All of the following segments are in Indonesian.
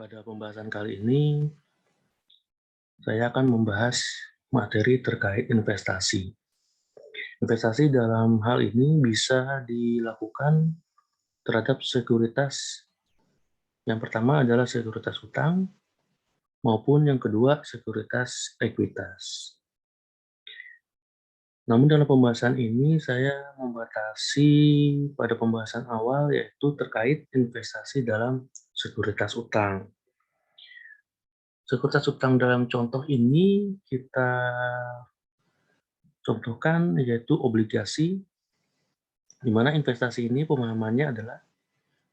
Pada pembahasan kali ini, saya akan membahas materi terkait investasi. Investasi dalam hal ini bisa dilakukan terhadap sekuritas. Yang pertama adalah sekuritas utang, maupun yang kedua sekuritas ekuitas. Namun dalam pembahasan ini saya membatasi pada pembahasan awal yaitu terkait investasi dalam sekuritas utang. Sekuritas utang dalam contoh ini kita contohkan yaitu obligasi, di mana investasi ini pemahamannya adalah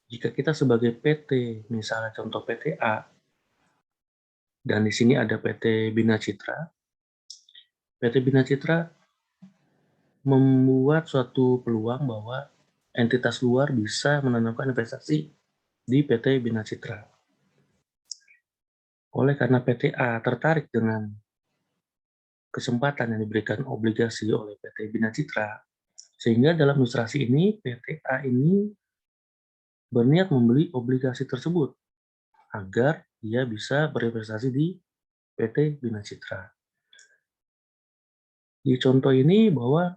jika kita sebagai PT, misalnya contoh PT A, dan di sini ada PT Bina Citra. PT Bina Citra membuat suatu peluang bahwa entitas luar bisa menanamkan investasi di PT Bina Citra. Oleh karena PT A tertarik dengan kesempatan yang diberikan obligasi oleh PT Bina Citra, sehingga dalam ilustrasi ini PT A ini berniat membeli obligasi tersebut agar dia bisa berinvestasi di PT Bina Citra. Di contoh ini bahwa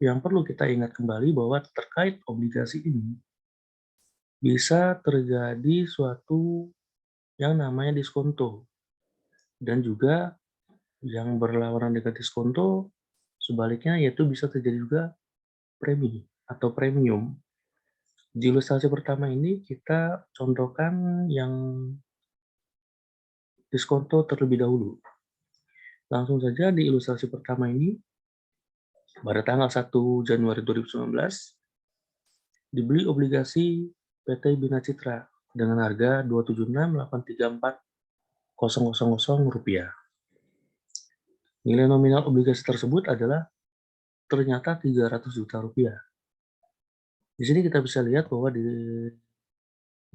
yang perlu kita ingat kembali bahwa terkait obligasi ini bisa terjadi suatu yang namanya diskonto, dan juga yang berlawanan dengan diskonto sebaliknya yaitu bisa terjadi juga premi atau premium. Di ilustrasi pertama ini kita contohkan yang diskonto terlebih dahulu. Langsung saja di ilustrasi pertama ini, pada tanggal 1 Januari 2019, dibeli obligasi PT Bina Citra dengan harga Rp276.834.000. Nilai nominal obligasi tersebut adalah ternyata Rp300 juta. Di sini kita bisa lihat bahwa di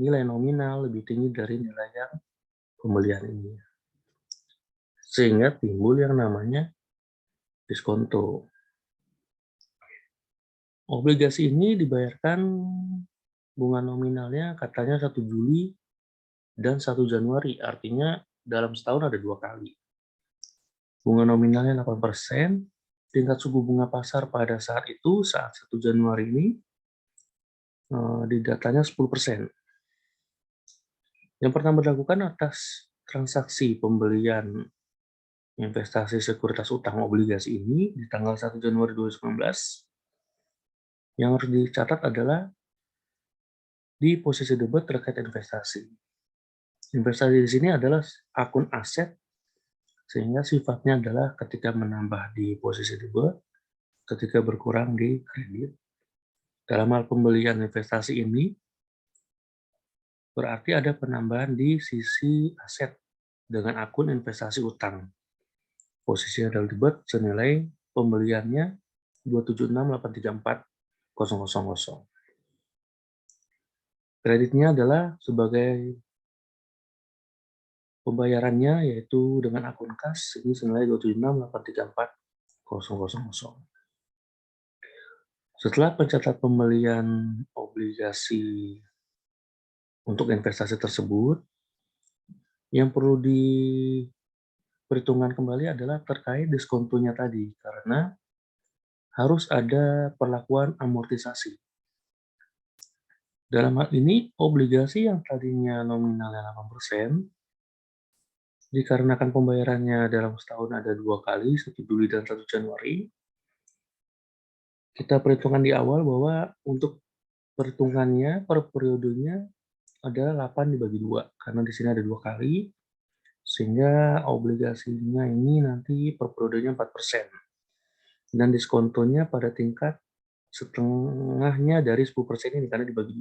nilai nominal lebih tinggi dari nilai yang pembelian ini, sehingga timbul yang namanya diskonto. Obligasi ini dibayarkan bunga nominalnya katanya 1 Juli dan 1 Januari, artinya dalam setahun ada 2 kali. Bunga nominalnya 8%, tingkat suku bunga pasar pada saat itu, saat 1 Januari ini, di datanya 10%. Yang pernah dilakukan atas transaksi pembelian investasi sekuritas utang obligasi ini di tanggal 1 Januari 2019, yang harus dicatat adalah di posisi debit terkait investasi. Investasi di sini adalah akun aset, sehingga sifatnya adalah ketika menambah di posisi debit, ketika berkurang di kredit. Dalam hal pembelian investasi ini, berarti ada penambahan di sisi aset dengan akun investasi utang. Posisinya adalah debit senilai pembeliannya 276.834.000. Kreditnya adalah sebagai pembayarannya yaitu dengan akun kas ini senilai 276.834.000. Setelah pencatat pembelian obligasi untuk investasi tersebut, yang perlu diperhitungkan kembali adalah terkait diskontonya tadi, karena harus ada perlakuan amortisasi. Dalam hal ini, obligasi yang tadinya nominalnya 8%, dikarenakan pembayarannya dalam setahun ada 2 kali, 1 Juli dan 1 Januari, kita perhitungkan di awal bahwa untuk perhitungannya per periodenya adalah 8 dibagi 2, karena di sini ada 2 kali, sehingga obligasinya ini nanti per periodenya 4%. Dan diskontonya pada tingkat setengahnya dari 10% ini, karena dibagi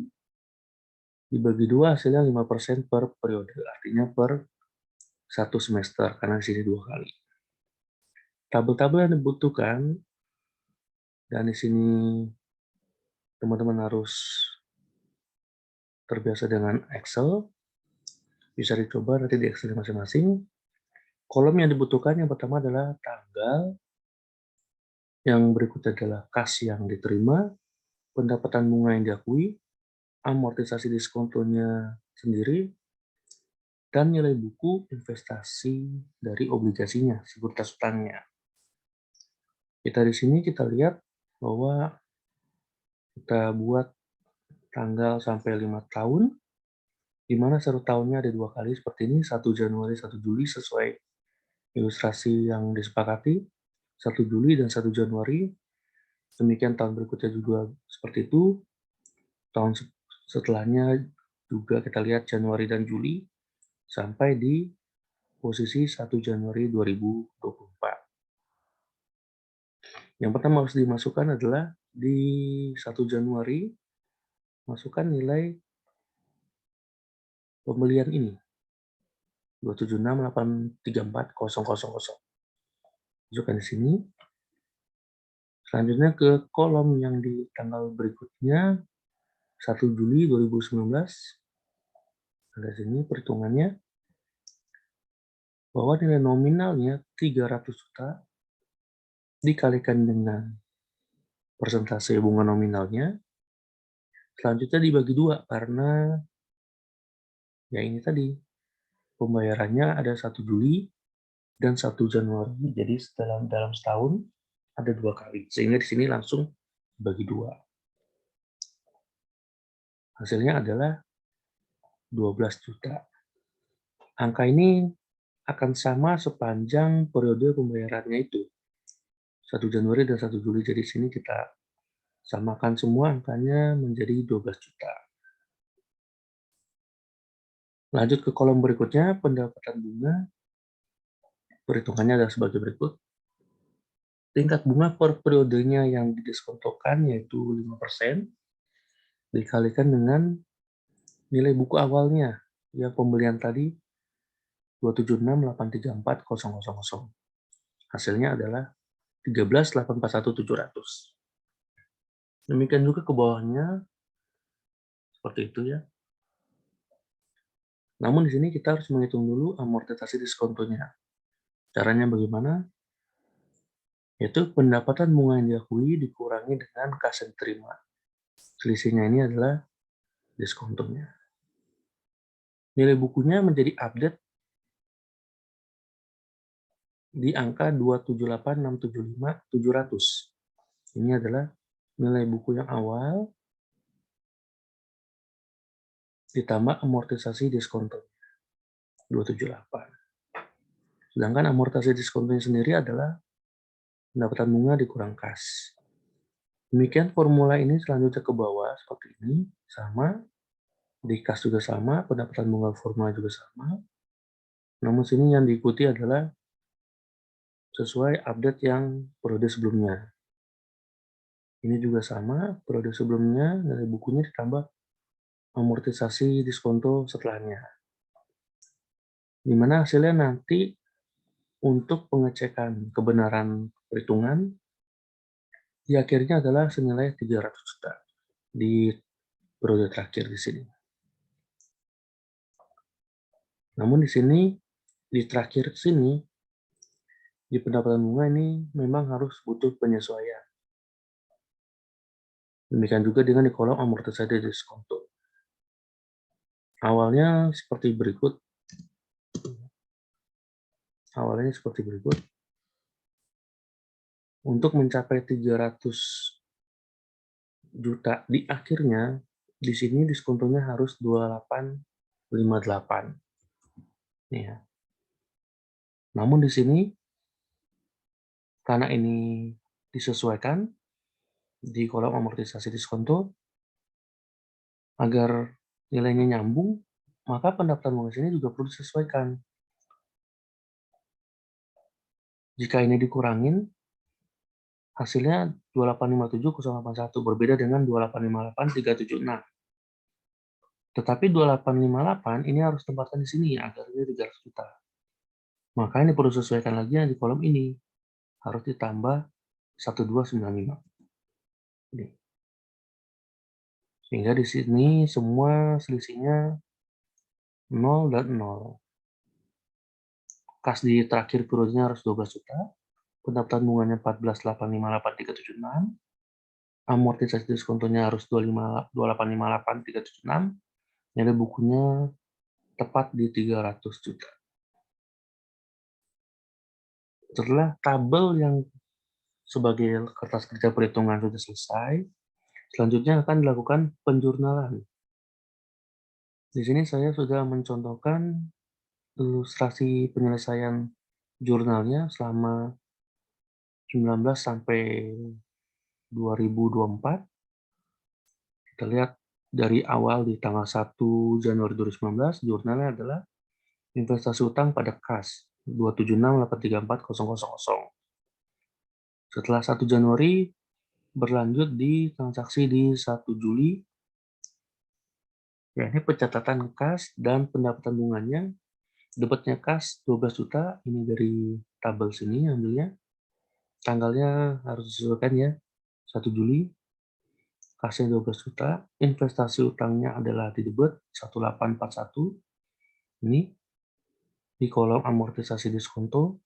2 hasilnya 5% per periode, artinya per 1 semester, karena di sini 2 kali. Tabel-tabel yang dibutuhkan, dan di sini teman-teman harus terbiasa dengan Excel, bisa dicoba nanti di Excel masing-masing. Kolom yang dibutuhkan yang pertama adalah tanggal, yang berikutnya adalah kas yang diterima, pendapatan bunga yang diakui, amortisasi diskontonya sendiri, dan nilai buku investasi dari obligasinya, sekuritas utangnya. Di sini kita lihat bahwa kita buat tanggal sampai 5 tahun, di mana 1 tahunnya ada 2 kali seperti ini, 1 Januari, 1 Juli sesuai ilustrasi yang disepakati, 1 Juli dan 1 Januari. Demikian tahun berikutnya juga seperti itu. Tahun setelahnya juga kita lihat Januari dan Juli sampai di posisi 1 Januari 2024. Yang pertama harus dimasukkan adalah di 1 Januari, masukkan nilai pembelian ini, 276.834.000. Masukkan di sini. Selanjutnya ke kolom yang di tanggal berikutnya, 1 Juli 2019. Ada sini perhitungannya, bahwa nilai nominalnya 300 juta dikalikan dengan persentase bunga nominalnya, selanjutnya dibagi 2 karena ya ini tadi, pembayarannya ada 1 Juli dan 1 Januari. Jadi dalam setahun ada 2 kali. Sehingga di sini langsung bagi 2. Hasilnya adalah 12 juta. Angka ini akan sama sepanjang periode pembayarannya itu. 1 Januari dan 1 Juli. Jadi di sini kita samakan semua angkanya menjadi 12 juta. Lanjut ke kolom berikutnya, pendapatan bunga. Perhitungannya adalah sebagai berikut. Tingkat bunga per periodenya yang didiskontokan yaitu 5%, dikalikan dengan nilai buku awalnya yang pembelian tadi 276.834.000. Hasilnya adalah 13.841.700. Demikian juga ke bawahnya seperti itu ya. Namun di sini kita harus menghitung dulu amortisasi diskontonya. Caranya bagaimana? Yaitu pendapatan bunga yang diakui dikurangi dengan kas yang diterima. Selisihnya ini adalah diskontonya. Nilai bukunya menjadi update di angka 278.675.700. Ini adalah nilai buku yang awal ditambah amortisasi diskonto 278. Sedangkan amortisasi diskontonya sendiri adalah pendapatan bunga dikurang kas. Demikian formula ini selanjutnya ke bawah seperti ini, sama. Di kas juga sama, pendapatan bunga formula juga sama. Namun sini yang diikuti adalah sesuai update yang periode sebelumnya. Ini juga sama, periode sebelumnya nilai bukunya ditambah amortisasi diskonto setelahnya. Di mana hasilnya nanti untuk pengecekan kebenaran perhitungan di akhirnya adalah senilai 300 juta di periode terakhir di sini. Namun di sini, di terakhir sini, di pendapatan bunga ini memang harus butuh penyesuaian. Demikian juga dengan di kolom amortisasi diskonto. Awalnya seperti berikut. Awalnya seperti berikut. Untuk mencapai 300 juta di akhirnya, di sini diskontonya harus 2858. Ya. Namun di sini, karena ini disesuaikan di kolom amortisasi diskonto, agar nilainya nyambung, maka pendapatan bunga sini juga perlu disesuaikan. Jika ini dikurangin, hasilnya 2857.081 berbeda dengan 2858.376. Tetapi 2858 ini harus tempatkan di sini agar ini 300 juta. Maka ini perlu disesuaikan lagi yang di kolom ini. Harus ditambah 1295. Ini. Sehingga di sini semua selisihnya 0 dan 0. Kas di terakhir periodenya harus 12 juta. Pendapatan bunganya 14.858.376. Amortisasi diskontonya harus 28.58.376. Nilai bukunya tepat di 300 juta. Setelah tabel yang sebagai kertas kerja perhitungan sudah selesai, selanjutnya akan dilakukan penjurnalan. Di sini saya sudah mencontohkan ilustrasi penyelesaian jurnalnya selama 19 sampai 2024. Kita lihat dari awal di tanggal 1 Januari 2019, jurnalnya adalah investasi utang pada kas 276834000. Setelah 1 Januari berlanjut di transaksi di 1 Juli, ya ini pencatatan kas dan pendapatan bunganya. Debitnya kas 12 juta, ini dari tabel sini ambilnya. Tanggalnya harus disesuaikan ya, 1 Juli. Kasnya 12 juta, investasi utangnya adalah di debit 1841. Ini di kolom amortisasi diskonto,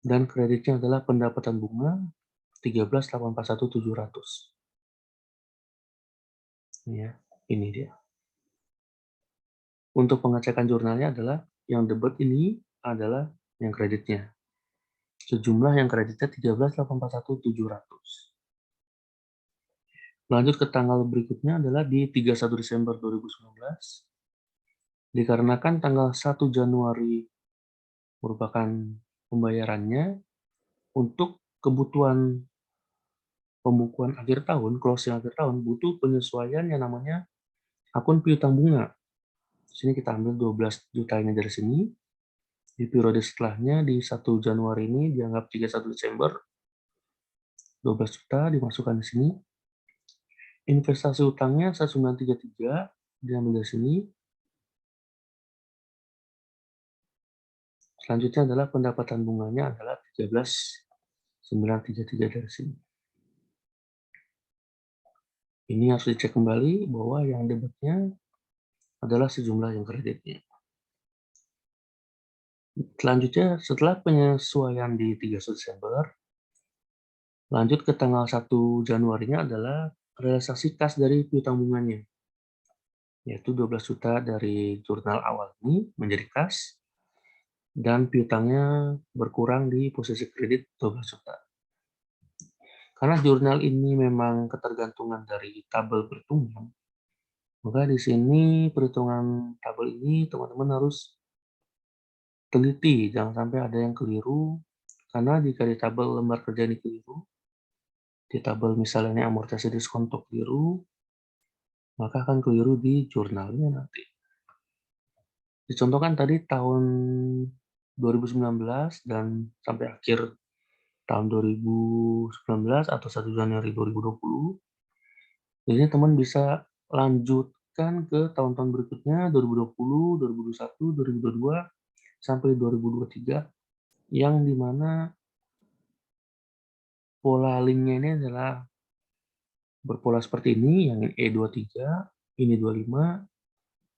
dan kreditnya adalah pendapatan bunga 13.841.700. Ya, ini dia. Untuk pengecekan jurnalnya adalah yang debit ini adalah yang kreditnya. Sejumlah yang kreditnya 13.841.700. Lanjut ke tanggal berikutnya adalah di 31 Desember 2019. Dikarenakan tanggal 1 Januari merupakan pembayarannya, untuk kebutuhan pembukuan akhir tahun, closing akhir tahun, butuh penyesuaian yang namanya akun piutang bunga. Di sini kita ambil 12 juta ini dari sini. Di periode setelahnya di 1 Januari ini dianggap 31 Desember, 12 juta dimasukkan di sini. Investasi utangnya 1933 diambil dari sini. Selanjutnya adalah pendapatan bunganya adalah 13.933 dari sini. Ini harus dicek kembali bahwa yang debitnya adalah sejumlah yang kreditnya. Selanjutnya, setelah penyesuaian di 31 Desember, lanjut ke tanggal 1 Januarinya adalah realisasi kas dari piutang bunganya, yaitu 12 juta dari jurnal awal ini menjadi kas, dan piutangnya berkurang di posisi kredit 12 juta. Karena jurnal ini memang ketergantungan dari tabel perhitungan, maka di sini perhitungan tabel ini teman-teman harus teliti, jangan sampai ada yang keliru, karena jika di tabel lembar kerja ini keliru, di tabel misalnya ini amortisasi diskonto keliru, maka akan keliru di jurnalnya nanti. Dicontohkan tadi tahun 2019 dan sampai akhir tahun 2019 atau 1 Januari 2020, jadi teman bisa lanjutkan ke tahun-tahun berikutnya 2020, 2021, 2022, sampai 2023, yang dimana pola linknya ini adalah berpola seperti ini, yang ini E23, ini 25,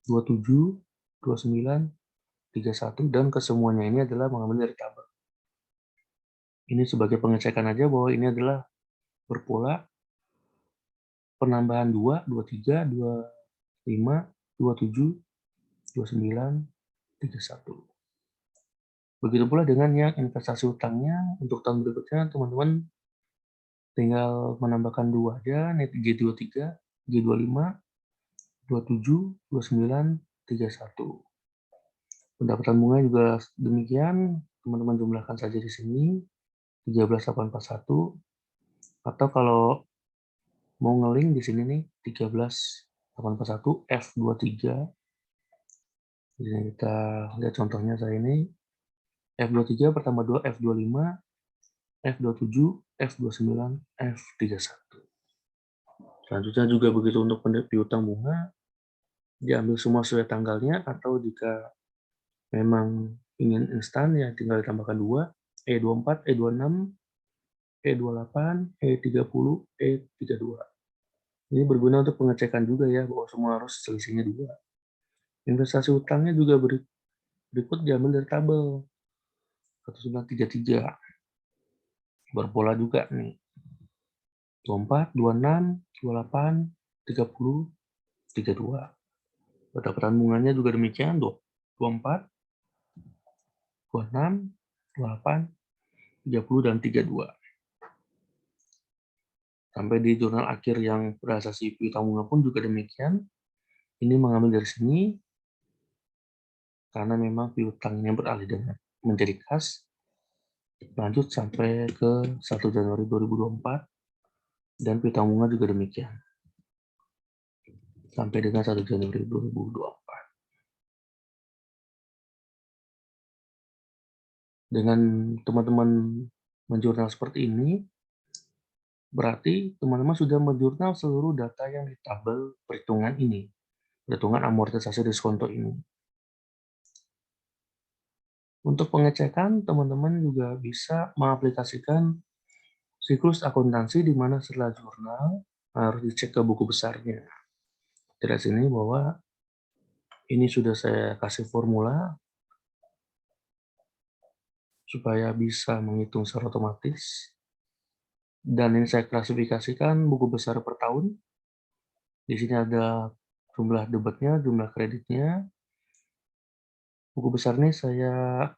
27, 29, 31, dan kesemuanya ini adalah mengambil dari tabel. Ini sebagai pengecekan aja bahwa ini adalah berpola penambahan 2, 23, 25, 27, 29, 31. Begitu pula dengan yang investasi utangnya untuk tahun berikutnya, teman-teman tinggal menambahkan 2 aja, net G23, G25, 27, 29, 31. Pendapatan bunga juga demikian, teman-teman jumlahkan saja di sini, 13.841, atau kalau mau ngeling di sini nih, 13.841 F23. Jadi kita lihat contohnya saya ini, F23 pertama 2, F25, F27, F29, F31. Selanjutnya juga begitu untuk piutang bunga, diambil semua sesuai tanggalnya, atau jika memang ingin instan ya tinggal ditambahkan 2, E24, E26, E28, E30, E32. Ini berguna untuk pengecekan juga ya, bahwa semua harus selisihnya 2. Investasi utangnya juga berikut diambil dari tabel 1933. Berpola juga nih. 24, 26, 28, 30, 32. Pendapatan bunganya juga demikian, 24, 26, 28, 30, dan 32. Sampai di jurnal akhir yang berasasi piutang bunga pun juga demikian. Ini mengambil dari sini, karena memang piutangnya beralih dengan menjadi kas, lanjut sampai ke 1 Januari 2024, dan piutang bunga juga demikian. Sampai dengan 1 Januari 2024. Dengan teman-teman menjurnal seperti ini, berarti teman-teman sudah menjurnal seluruh data yang di tabel perhitungan ini, perhitungan amortisasi diskonto ini. Untuk pengecekan, teman-teman juga bisa mengaplikasikan siklus akuntansi di mana setelah jurnal harus dicek ke buku besarnya. Dari sini bahwa ini sudah saya kasih formula supaya bisa menghitung secara otomatis. Dan ini saya klasifikasikan buku besar per tahun. Di sini ada jumlah debitnya, jumlah kreditnya. Buku besar ini saya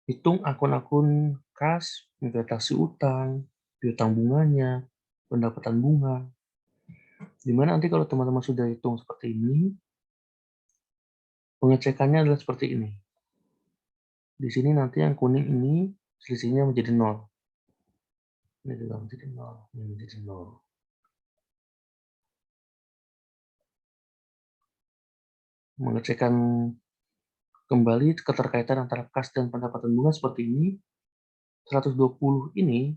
hitung akun-akun kas, investasi utang, piutang bunganya, pendapatan bunga. Dimana nanti kalau teman-teman sudah hitung seperti ini, pengecekannya adalah seperti ini. Di sini nanti yang kuning ini selisihnya menjadi 0. Ini juga menjadi 0, ini menjadi 0. Mengecekkan kembali keterkaitan antara kas dan pendapatan bunga seperti ini. 120 ini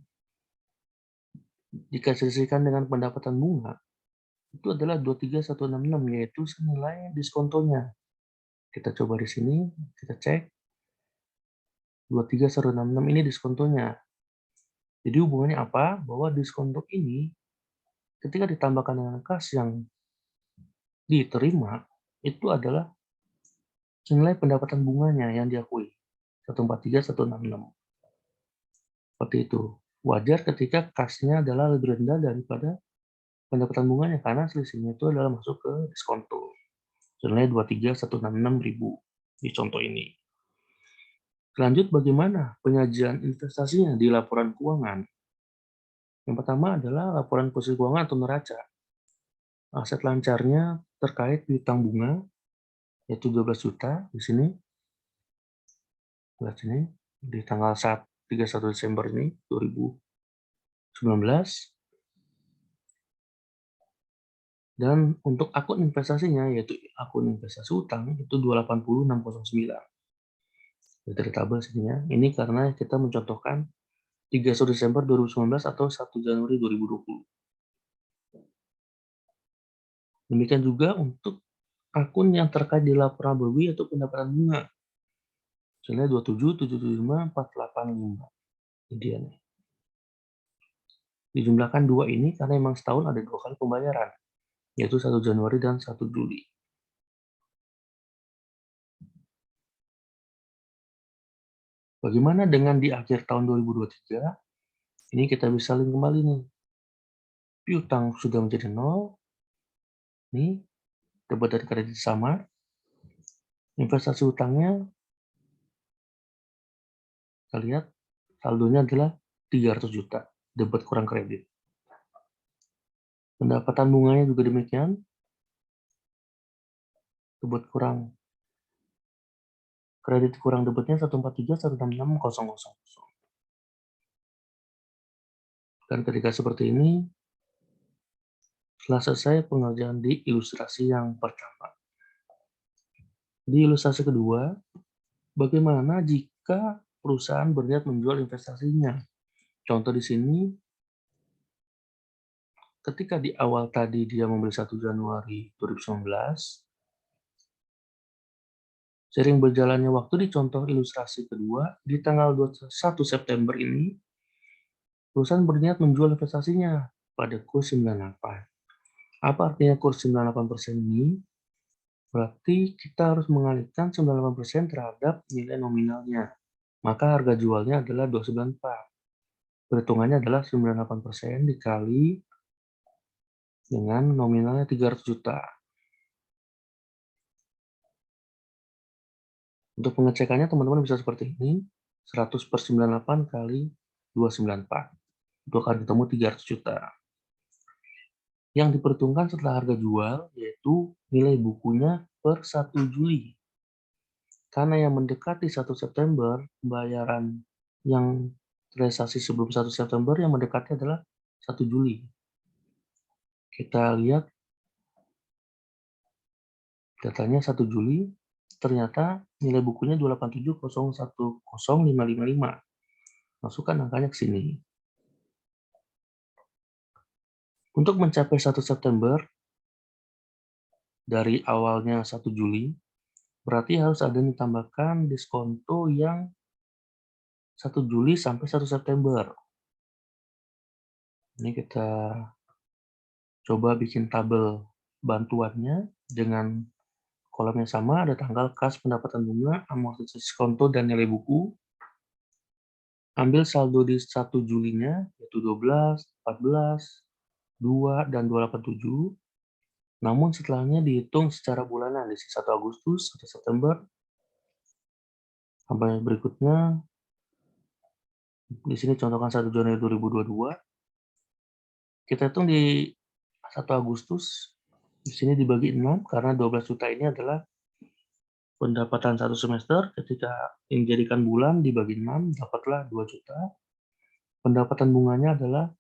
jika disisihkan dengan pendapatan bunga itu adalah 23166, yaitu senilai diskontonya. Kita coba di sini, kita cek 23166 ini diskontonya. Jadi hubungannya apa? Bahwa diskonto ini ketika ditambahkan dengan kas yang diterima itu adalah senilai pendapatan bunganya yang diakui 143.166. Seperti itu. Wajar ketika kasnya adalah lebih rendah daripada pendapatan bunganya karena selisihnya itu adalah masuk ke diskonto. Senilai 23.166.000 di contoh ini. Lanjut, bagaimana penyajian investasinya di laporan keuangan? Yang pertama adalah laporan posisi keuangan atau neraca. Aset lancarnya terkait piutang bunga yaitu 12 juta di sini. Lihat sini di tanggal 31 Desember ini 2019. Dan untuk akun investasinya yaitu akun investasi utang itu 280.609. Dari tabel sininya. Ini karena kita mencontohkan 31 Desember 2019 atau 1 Januari 2020. Demikian juga untuk akun yang terkait di laporan BWI atau pendapatan bunga. Misalnya 27.775.485. Ini dia nih. Dijumlahkan dua ini karena memang setahun ada 2 kali pembayaran, yaitu 1 Januari dan 1 Juli. Bagaimana dengan di akhir tahun 2023? Ini kita bisa link kembali nih. Piutang sudah menjadi 0. Nih, debit dan kredit sama. Investasi utangnya, kita lihat saldonya adalah 300 juta. Debit kurang kredit. Pendapatan bunganya juga demikian. Debit kurang kredit kurang debitnya 143.166.000. Dan ketika seperti ini, setelah selesai pengerjaan di ilustrasi yang pertama. Di ilustrasi kedua, bagaimana jika perusahaan berniat menjual investasinya? Contoh di sini, ketika di awal tadi dia membeli 1 Januari 2019, sering berjalannya waktu di contoh ilustrasi kedua, di tanggal 21 September ini, perusahaan berniat menjual investasinya pada kurs 98. Apa artinya kurs 98% ini? Berarti kita harus mengalihkan 98% terhadap nilai nominalnya. Maka harga jualnya adalah 294. Perhitungannya adalah 98% dikali dengan nominalnya 300 juta. Untuk pengecekannya teman-teman bisa seperti ini, 100/98 kali 294. Itu akan ketemu 300 juta. Yang diperhitungkan setelah harga jual yaitu nilai bukunya per 1 Juli. Karena yang mendekati 1 September, pembayaran yang realisasi sebelum 1 September yang mendekati adalah 1 Juli. Kita lihat datanya 1 Juli, ternyata nilai bukunya 287.01.0555. Masukkan angkanya ke sini. Untuk mencapai 1 September, dari awalnya 1 Juli, berarti harus ada ditambahkan diskonto yang 1 Juli sampai 1 September. Ini kita coba bikin tabel bantuannya dengan kolom yang sama, ada tanggal, kas, pendapatan bunga, amortisasi konto, dan nilai buku. Ambil saldo di 1 Julinya, yaitu 12, 14, 2, dan 287. Namun setelahnya dihitung secara bulanan, di 1 Agustus, 1 September, sampai berikutnya, di sini contohkan 1 Januari 2022. Kita hitung di 1 Agustus, di sini dibagi 6, karena 12 juta ini adalah pendapatan 1 semester. Ketika yang dijadikan bulan dibagi 6, dapatlah 2 juta. Pendapatan bunganya adalah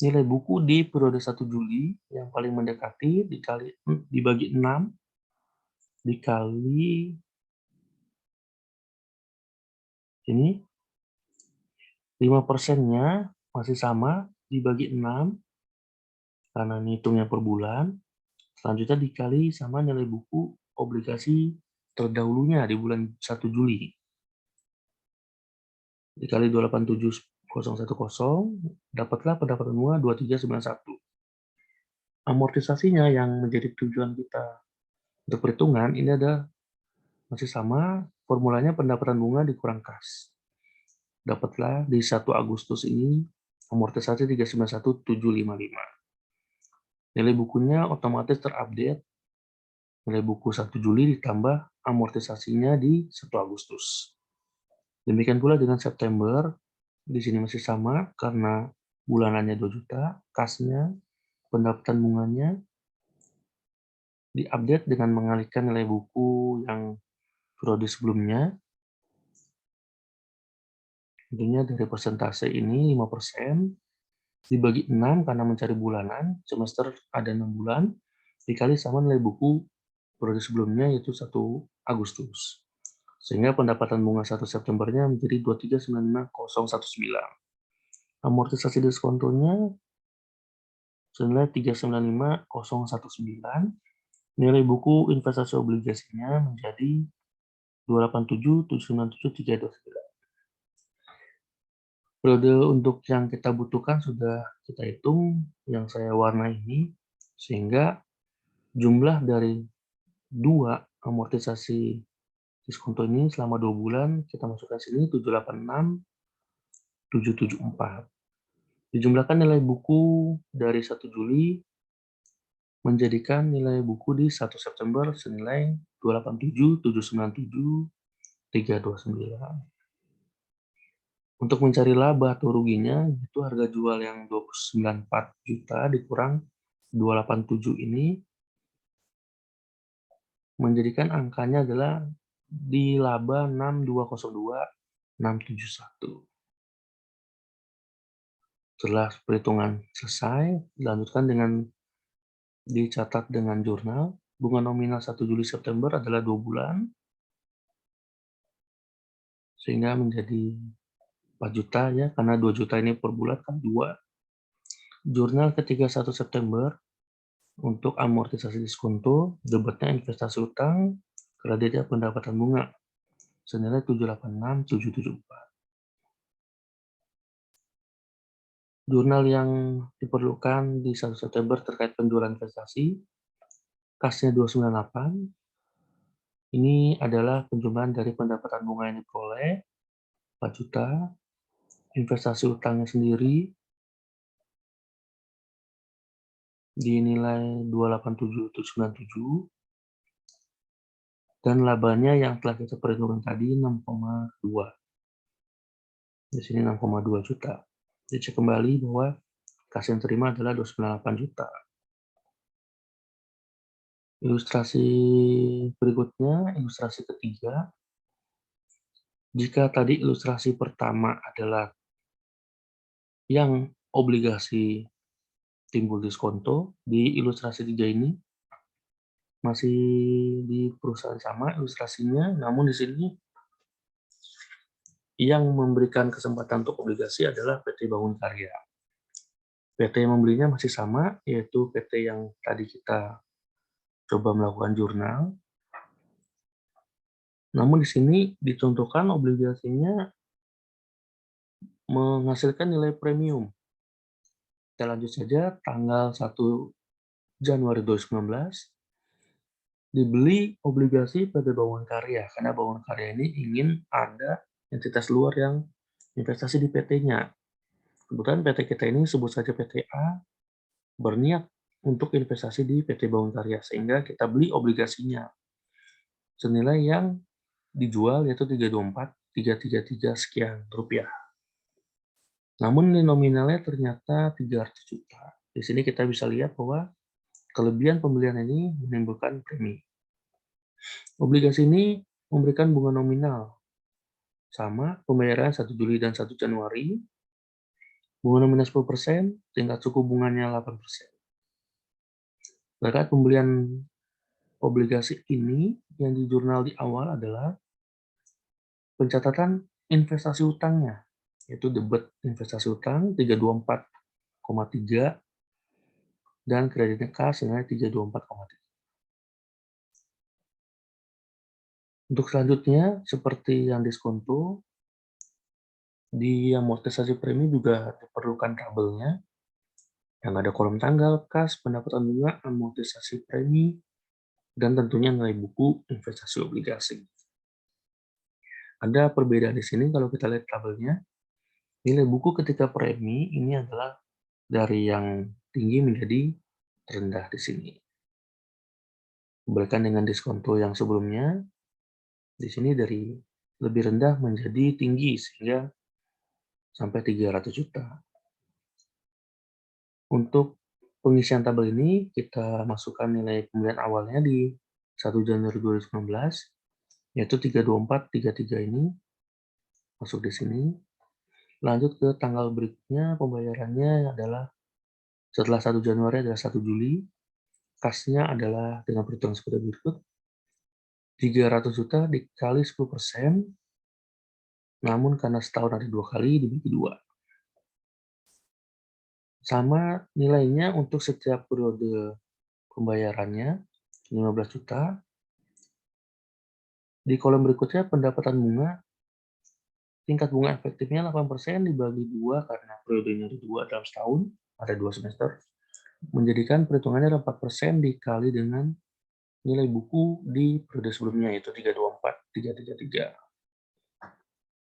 nilai buku di periode 1 Juli yang paling mendekati dibagi 6 dikali ini 5%-nya masih sama dibagi 6 karena ini hitungnya per bulan. Selanjutnya dikali sama nilai buku obligasi terdahulunya di bulan 1 Juli. Dikali 287.010, dapatlah pendapatan bunga 2391. Amortisasinya yang menjadi tujuan kita untuk perhitungan ini ada masih sama, formulanya pendapatan bunga dikurang kas. Dapatlah di 1 Agustus ini amortisasi 391.755. Nilai bukunya otomatis terupdate. Nilai buku 1 Juli ditambah amortisasinya di 1 Agustus. Demikian pula dengan September, di sini masih sama karena bulanannya 2 juta, kasnya, pendapatan bunganya diupdate dengan mengalihkan nilai buku yang periode sebelumnya. Tentunya dari persentase ini 5% dibagi 6 karena mencari bulanan, semester ada 6 bulan, dikali sama nilai buku periode sebelumnya yaitu 1 Agustus. Sehingga pendapatan bunga 1 Septembernya menjadi 2395019. Amortisasi diskontonya senilai 395.019. Nilai buku investasi obligasinya menjadi 287.797.329. Periode untuk yang kita butuhkan sudah kita hitung, yang saya warna ini, sehingga jumlah dari 2 amortisasi diskonto ini selama 2 bulan kita masukkan sini 786.774. Dijumlahkan nilai buku dari 1 Juli menjadikan nilai buku di 1 September senilai 287.797.329. Untuk mencari laba atau ruginya, itu harga jual yang 294 juta dikurang 287 ini menjadikan angkanya adalah di laba 6202.671. Setelah perhitungan selesai, dilanjutkan dengan dicatat dengan jurnal. Bunga nominal 1 Juli September adalah 2 bulan, sehingga menjadi 4 juta ya, karena 2 juta ini per bulan kan 2. Jurnal ketiga 1 September untuk amortisasi diskonto, debitnya investasi utang, kreditnya pendapatan bunga senilai 786.774. Jurnal yang diperlukan di 1 September terkait penjualan investasi, kasnya 298. Ini adalah penjumlahan dari pendapatan bunga yang diperoleh 4 juta, investasi utangnya sendiri dinilai 287.97, Dan labanya yang telah kita perhitungkan tadi 6,2. Di sini 6,2 juta. Dicek kembali bahwa kas yang terima adalah 298 juta. Ilustrasi berikutnya, ilustrasi ketiga. Jika tadi ilustrasi pertama adalah yang obligasi timbul diskonto, di ilustrasi 3 ini masih di perusahaan sama ilustrasinya, namun di sini yang memberikan kesempatan untuk obligasi adalah PT Bangun Karya. PT yang membelinya masih sama, yaitu PT yang tadi kita coba melakukan jurnal. Namun di sini dicontohkan obligasinya menghasilkan nilai premium. Kita lanjut saja, tanggal 1 Januari 2019, dibeli obligasi PT Bangun Karya, karena Bangun Karya ini ingin ada entitas luar yang investasi di PT-nya. Kebetulan PT kita ini sebut saja PT A, berniat untuk investasi di PT Bangun Karya, sehingga kita beli obligasinya. Senilai yang dijual yaitu 324.333 sekian rupiah. Namun nilai nominalnya ternyata 300 juta. Di sini kita bisa lihat bahwa kelebihan pembelian ini menimbulkan premi. Obligasi ini memberikan bunga nominal sama pembayaran 1 Juli dan 1 Januari. Bunga nominal 10%, tingkat suku bunganya 8%. Berkat pembelian obligasi ini yang di jurnal di awal adalah pencatatan investasi utangnya, yaitu debit investasi utang 324,3 dan kreditnya kas senilai 324,3. Untuk selanjutnya, seperti yang diskonto, di amortisasi premi juga diperlukan tabelnya, yang ada kolom tanggal, kas, pendapatan bunga, amortisasi premi, dan tentunya nilai buku investasi obligasi. Ada perbedaan di sini kalau kita lihat tabelnya. Nilai buku ketika premi ini adalah dari yang tinggi menjadi rendah di sini. Dibandingkan dengan diskonto yang sebelumnya, di sini dari lebih rendah menjadi tinggi sehingga sampai 300 juta. Untuk pengisian tabel ini kita masukkan nilai pembelian awalnya di 1 Januari 2019, yaitu 32433 ini masuk di sini. Lanjut ke tanggal berikutnya, pembayarannya adalah setelah 1 Januari adalah 1 Juli. Kasnya adalah dengan perhitungan seperti berikut. 300 juta dikali 10%, namun karena setahun ada 2 kali dibagi 2. Sama nilainya untuk setiap periode pembayarannya, 15 juta. Di kolom berikutnya pendapatan bunga, tingkat bunga efektifnya 8% dibagi 2 karena periodenya ada 2 dalam setahun, ada 2 semester. Menjadikan perhitungannya 4% dikali dengan nilai buku di periode sebelumnya, yaitu 324.333.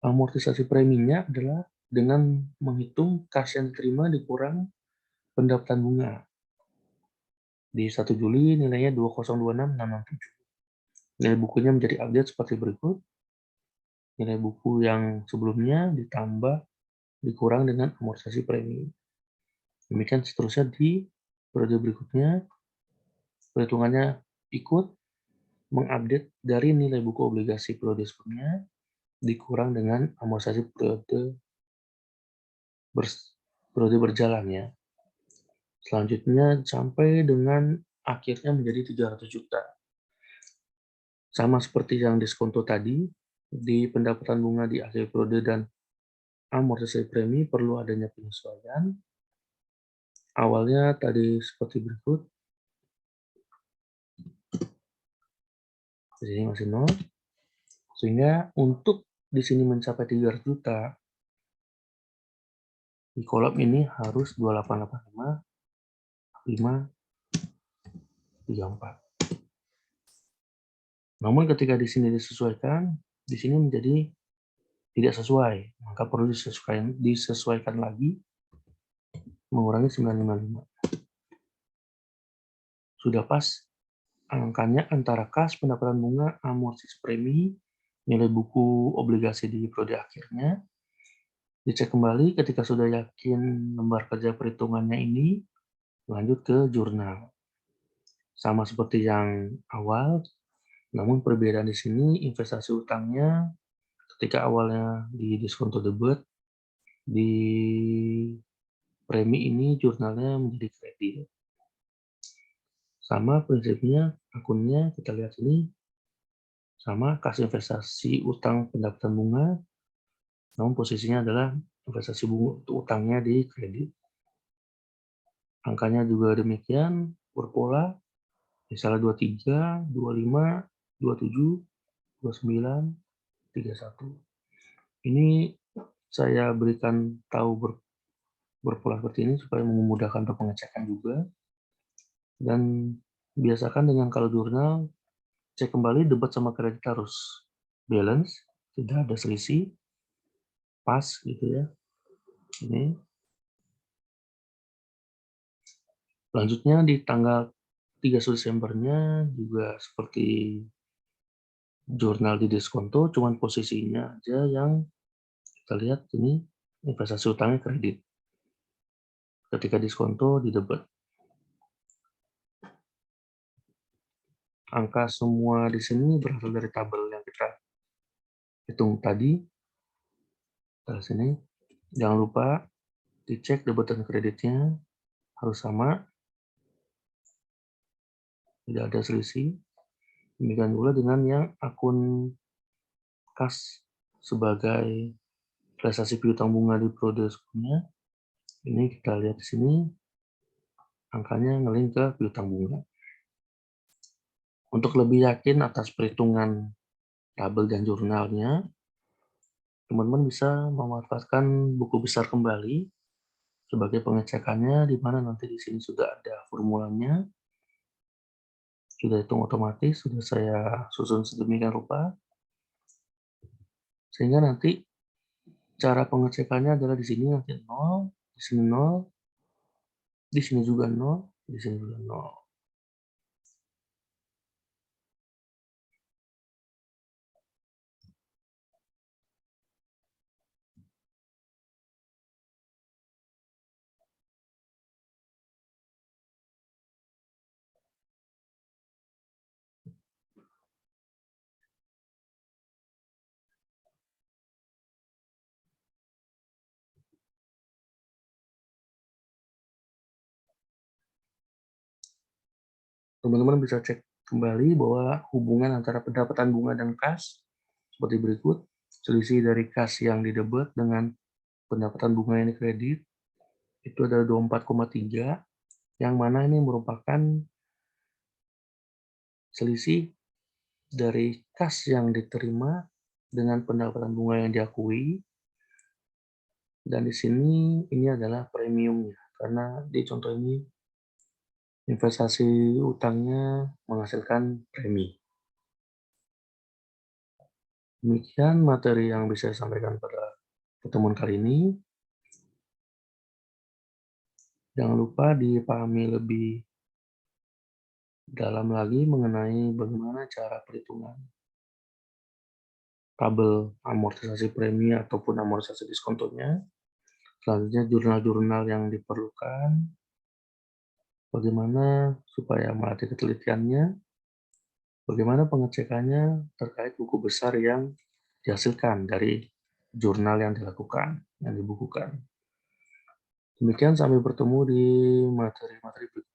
Amortisasi preminya adalah dengan menghitung kas yang diterima dikurang pendapatan bunga. Di 1 Juli nilainya 2026667. Nilai bukunya menjadi update seperti berikut. Nilai buku yang sebelumnya ditambah dikurang dengan amortisasi premi. Demikian seterusnya di periode berikutnya, perhitungannya ikut mengupdate dari nilai buku obligasi periode sebelumnya dikurang dengan amortisasi periode berjalan ya. Selanjutnya sampai dengan akhirnya menjadi 300 juta. Sama seperti yang diskonto tadi, di pendapatan bunga di akhir periode dan amortisasi premi perlu adanya penyesuaian. Awalnya tadi seperti berikut. Di sini masih 0. Sehingga untuk di sini mencapai 300 juta, di kolom ini harus 2885 534. Namun ketika di sini disesuaikan, di sini menjadi tidak sesuai, maka perlu disesuaikan lagi mengurangi 955. Sudah pas angkanya antara kas, pendapatan bunga, amortisasi premi, nilai buku obligasi di periode akhirnya. Dicek kembali ketika sudah yakin lembar kerja perhitungannya ini, lanjut ke jurnal. Sama seperti yang awal, namun perbedaan di sini investasi utangnya ketika awalnya di diskonto debit, di premi ini jurnalnya menjadi kredit. Sama prinsipnya akunnya kita lihat ini sama kas investasi utang pendapatan bunga, namun posisinya adalah investasi bunga utangnya di kredit. Angkanya juga demikian berpola, misalnya 23, 25, 27, 29, 31. Ini saya berikan tahu berpola seperti ini supaya memudahkan untuk pengecekan juga. Dan biasakan dengan kalau jurnal, cek kembali debit sama kredit harus balance, tidak ada selisih, pas gitu ya. Ini. Lanjutnya di tanggal 31 Desembernya juga seperti jurnal di diskonto, cuman posisinya aja yang kita lihat ini investasi utangnya kredit. Ketika diskonto di debit. Angka semua di sini berasal dari tabel yang kita hitung tadi. Dari sini, jangan lupa dicek debit dan kreditnya harus sama, tidak ada selisih. Demikian pula dengan yang akun kas sebagai realisasi piutang bunga di periode sebelumnya. Ini kita lihat di sini, angkanya ngelink ke piutang bunga. Untuk lebih yakin atas perhitungan tabel dan jurnalnya, teman-teman bisa memanfaatkan buku besar kembali sebagai pengecekannya, di mana nanti di sini sudah ada formulanya, sudah hitung otomatis, sudah saya susun sedemikian rupa, sehingga nanti cara pengecekannya adalah di sini nanti 0, di sini 0, di sini juga 0, di sini juga 0. Teman-teman bisa cek kembali bahwa hubungan antara pendapatan bunga dan kas seperti berikut. Selisih dari kas yang didebit dengan pendapatan bunga yang dikredit itu adalah 24,3, yang mana ini merupakan selisih dari kas yang diterima dengan pendapatan bunga yang diakui. Dan di sini ini adalah premiumnya, karena di contoh ini investasi utangnya menghasilkan premi. Demikian materi yang bisa saya sampaikan pada pertemuan kali ini. Jangan lupa dipahami lebih dalam lagi mengenai bagaimana cara perhitungan tabel amortisasi premi ataupun amortisasi diskontonya. Selanjutnya jurnal-jurnal yang diperlukan, bagaimana supaya melatih ketelitiannya, bagaimana pengecekannya terkait buku besar yang dihasilkan dari jurnal yang dilakukan, yang dibukukan. Demikian, sampai bertemu di materi-materi berikutnya.